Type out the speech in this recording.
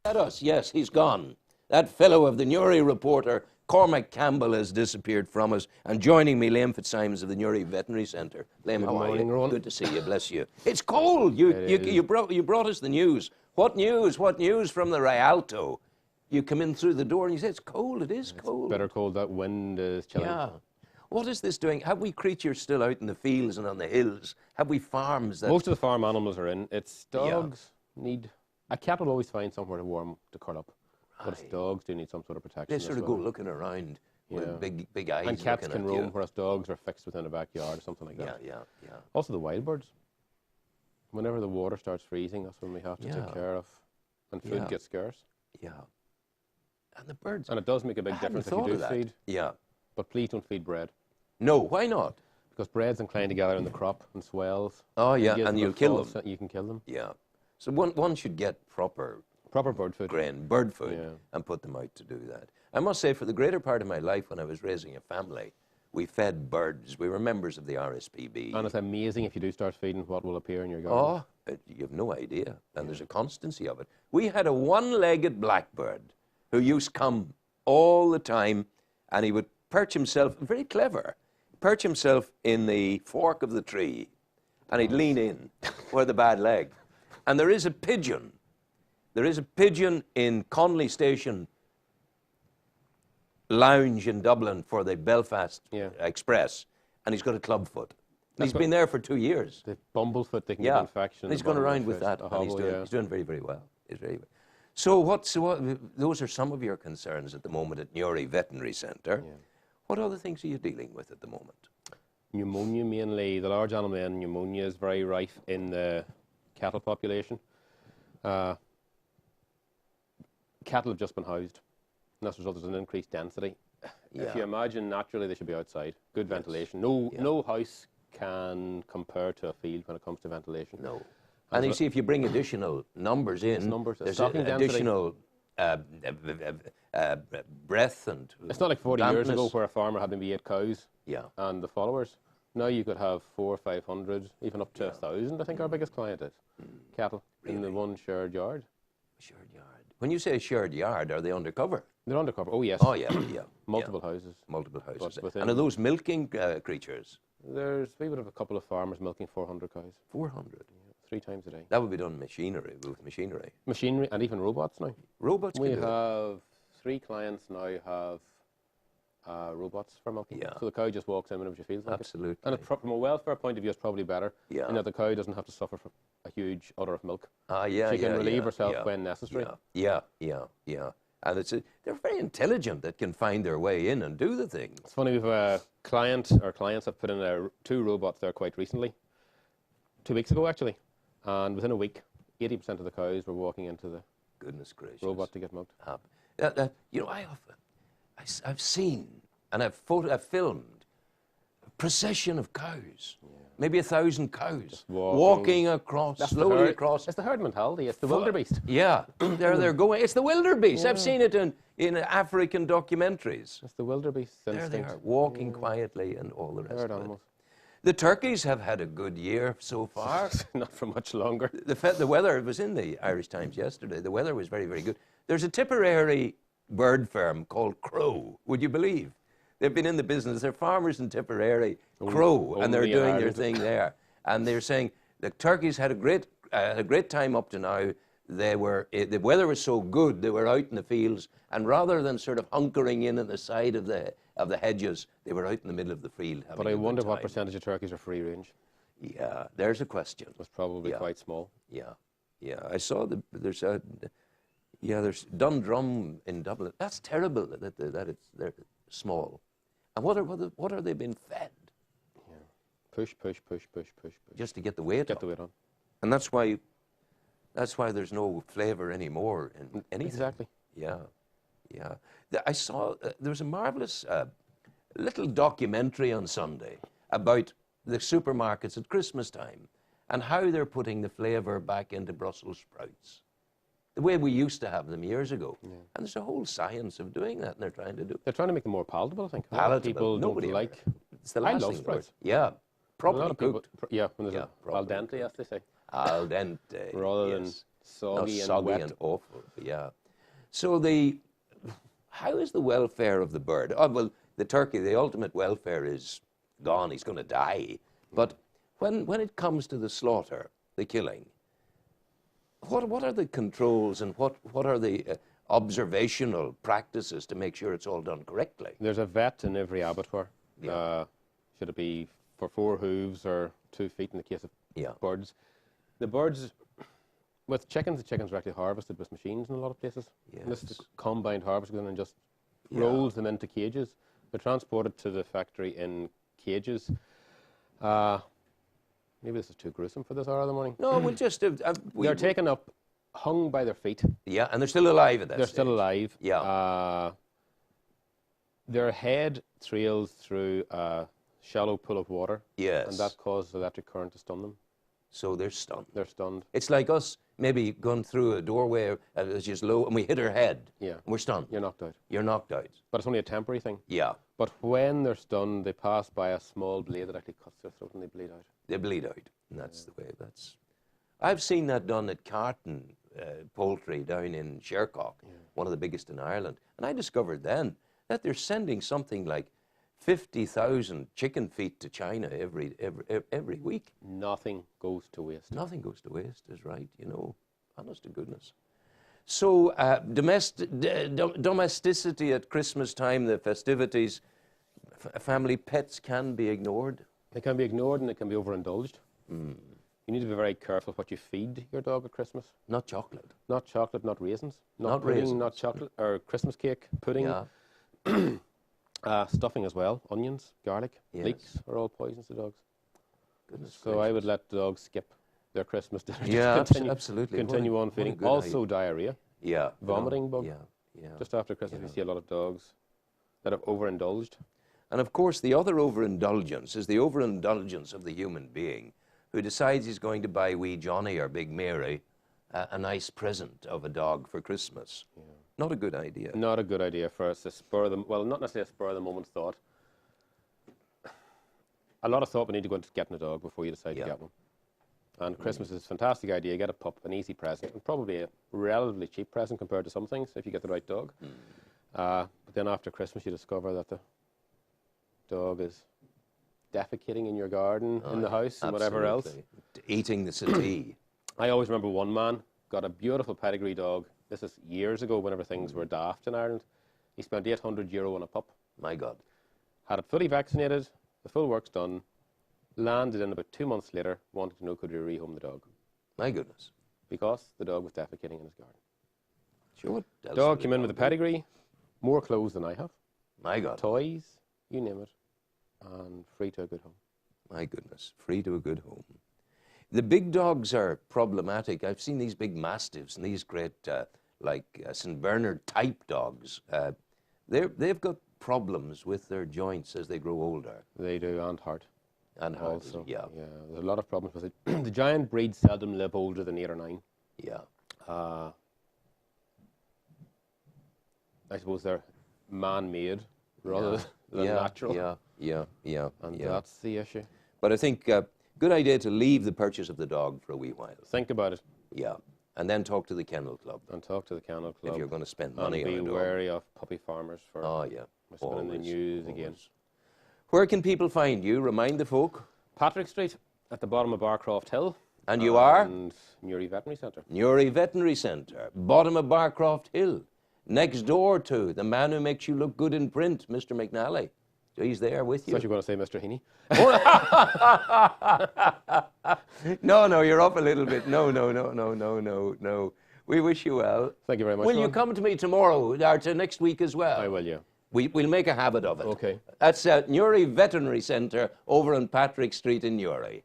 At us, yes, he's gone. That fellow of the Newry Reporter, Cormac Campbell, has disappeared from us. And joining me, Liam Fitzsimmons of the Newry Veterinary Centre. Liam, how are you? Good to see you, bless you. It's cold. You brought us the news. What news? What news from the Rialto? You come in through the door and you say, it's cold. It is cold. Better cold. That wind is chilling. Yeah. What is this doing? Have we creatures still out in the fields and on the hills? Have we farms that... Most of the farm animals are in. It's dogs need... A cat will always find somewhere to warm to curl up. But it's dogs do need some sort of protection. They sort of go looking around with big eyes. And cats can roam, whereas dogs are fixed within a backyard or something like that. Yeah. Also the wild birds. Whenever the water starts freezing, that's when we have to take care of. And food gets scarce. Yeah. And the birds... And it does make a big difference if you do feed. Yeah. But please don't feed bread. No, why not? Because bread's inclined to gather in the crop and swells. Oh, yeah, and you'll kill them. You can kill them. Yeah. So one should get proper bird food. Grain, bird food, and put them out to do that. I must say, for the greater part of my life when I was raising a family, we fed birds. We were members of the RSPB. And it's amazing if you do start feeding what will appear in your garden. Oh, you have no idea. And there's a constancy of it. We had a one-legged blackbird who used to come all the time, and he would perch himself, very clever, perch himself in the fork of the tree, and he'd lean in where the bad leg. And there is a pigeon. There is a pigeon in Conley Station Lounge in Dublin for the Belfast Express, and he's got a clubfoot. And he's been there for 2 years. The bumblefoot, they can get infection. And he's gone around with that, and he's doing very, very well. He's very well. So those are some of your concerns at the moment at Newry Veterinary Centre. Yeah. What other things are you dealing with at the moment? Pneumonia mainly. The large animal pneumonia is very rife in the cattle population. Cattle have just been housed, and that's resulted in increased density. Yeah. If you imagine, naturally they should be outside. Good ventilation. No house can compare to a field when it comes to ventilation. No. And you see, if you bring additional numbers in, there's additional breadth and it's not like 40 years ago where a farmer had maybe 8 cows and the followers. Now you could have 400 or 500, even up to 1,000, I think our biggest client is. Cattle in the one shared yard. Shared yard. When you say shared yard, are they undercover? They're undercover, oh yes. Oh yeah, Multiple houses. Multiple houses. And are those milking creatures? We would have a couple of farmers milking 400 cows. 400? Yeah, 3 times a day. That would be done with machinery. Machinery and even robots now. Robots can do it. We have 3 clients now have robots for milking. Yeah. So the cow just walks in whenever she feels like it. Absolutely. And from a welfare point of view, it's probably better. Yeah. You know, the cow doesn't have to suffer from a huge udder of milk. She can relieve herself when necessary. Yeah. And they're very intelligent that can find their way in and do the things. It's funny, we've a client, our clients have put in 2 robots there quite recently. 2 weeks ago, actually. And within a week, 80% of the cows were walking into the robot to get milked. You know, I've seen and I've filmed a procession of cows, maybe 1,000 cows walking across, slowly across. It's the herd mentality. It's the wildebeest. Yeah, they're going. It's the wildebeest. I've seen it in African documentaries. It's the wildebeest. There they are, walking quietly and all the rest of it. The turkeys have had a good year so far. Not for much longer. The weather, it was in the Irish Times yesterday, the weather was very, very good. There's a Tipperary bird farm called Crow, would you believe? They've been in the business. They're farmers in Tipperary, Crow, and they're doing their thing there. And they're saying the turkeys had a great time up to now. The weather was so good, they were out in the fields, and rather than sort of hunkering in at the side of the hedges, they were out in the middle of the field. But I wonder what percentage of turkeys are free range. Yeah, there's a question. It's probably quite small. Yeah. I saw there's Dundrum in Dublin. That's terrible that they're small. And what are they being fed? Yeah. Push. Just to get the weight on. And that's why there's no flavour anymore in anything. Exactly. Yeah. I saw there was a marvellous little documentary on Sunday about the supermarkets at Christmas time and how they're putting the flavour back into Brussels sprouts, the way we used to have them years ago. Yeah. And there's a whole science of doing that, and they're trying to do it. They're trying to make them more palatable, I think. Palatable. People don't like. It's the last I love sprouts. Yeah, properly cooked. When there's al dente, as they say. Al dente. Rather than soggy, soggy and wet. and awful. Yeah. So how is the welfare of the bird? Oh, well, the turkey, the ultimate welfare is gone. He's going to die. But when it comes to the slaughter, the killing, what are the controls and what are the observational practices to make sure it's all done correctly? There's a vet in every abattoir. Yeah. Should it be for 4 hooves or 2 feet in the case of Yeah. birds? The birds, with chickens, the chickens are actually harvested with machines in a lot of places. Yes. This is the combined harvest and then just Yeah. rolls them into cages. They're transported to the factory in cages. Maybe this is too gruesome for this hour of the morning. No, we'll just... They're taken up, hung by their feet. Yeah, and they're still alive at that They're stage. still alive. Yeah. Their head trails through a shallow pool of water. Yes. And that causes electric current to stun them. So they're stunned. They're stunned. It's like us maybe going through a doorway that's just low and we hit our head. Yeah. And we're stunned. You're knocked out. You're knocked out. But it's only a temporary thing. Yeah. But when they're stunned, they pass by a small blade that actually cuts their throat and they bleed out. They bleed out. And that's the way I've seen that done at Carton Poultry down in Shercock, one of the biggest in Ireland. And I discovered then that they're sending something like 50,000 chicken feet to China every week. Nothing goes to waste. Nothing goes to waste, is right, honest to goodness. So domesticity at Christmas time, the festivities, family pets can be ignored. They can be ignored and they can be overindulged. You need to be very careful what you feed your dog at Christmas. Not chocolate. Not chocolate, not raisins. Not pudding, raisins. not chocolate, or Christmas cake, pudding. Yeah. Stuffing as well, onions, garlic, Yes. leeks are all poisons to dogs. Goodness So I would gracious. let dogs skip their Christmas dinner. Yeah, Just continue, absolutely. Continue What a on feeding. good Also diarrhea, Yeah. vomiting bug. Yeah. Just after Christmas, you see a lot of dogs that have overindulged. And of course, the other overindulgence is the overindulgence of the human being who decides he's going to buy wee Johnny or Big Mary a nice present of a dog for Christmas. Yeah. Not a good idea. Not a good idea for us to spur them. Well, not necessarily a spur of the moment thought. A lot of thought we need to go into getting a dog before you decide to get one. And Christmas is a fantastic idea. Get a pup, an easy present, and probably a relatively cheap present compared to some things if you get the right dog. But then after Christmas, you discover that the dog is defecating in your garden, in the house, and whatever else. Eating the settee. I always remember one man got a beautiful pedigree dog. This is years ago whenever things were daft in Ireland. He spent €800 on a pup. My God. Had it fully vaccinated, the full work's done, landed in about 2 months later, wanted to know could we rehome the dog. My goodness. Because the dog was defecating in his garden. Sure. What else Dog would came in with a pedigree, more clothes than I have, My God. toys, you name it, and free to a good home. My goodness. Free to a good home. The big dogs are problematic. I've seen these big mastiffs and these great, St. Bernard type dogs. They've got problems with their joints as they grow older. They do, and heart. And heart, Also, yeah. there's a lot of problems with it. The giant breeds seldom live older than 8 or 9. Yeah. I suppose they're man-made rather than natural. Yeah. And that's the issue. But I think good idea to leave the purchase of the dog for a wee while. Think about it. Yeah. And then talk to the kennel club And talk to the kennel club. if you're going to spend money and on a be dog. wary of puppy farmers for Oh, yeah. spinning the Always, news again. always. Where can people find you? Remind the folk. Patrick Street at the bottom of Barcroft Hill. And you are? And Newry Veterinary Centre. Newry Veterinary Centre, bottom of Barcroft Hill, next door to the man who makes you look good in print, Mr. McNally. So he's there with I you. thought you were going to say Mr. Heaney. No, you're up a little bit. No. We wish you well. Thank you very much. Will you Ron. come to me tomorrow or to next week as well? I will, yeah. We'll make a habit of it. Okay. That's Newry Veterinary Centre over on Patrick Street in Newry.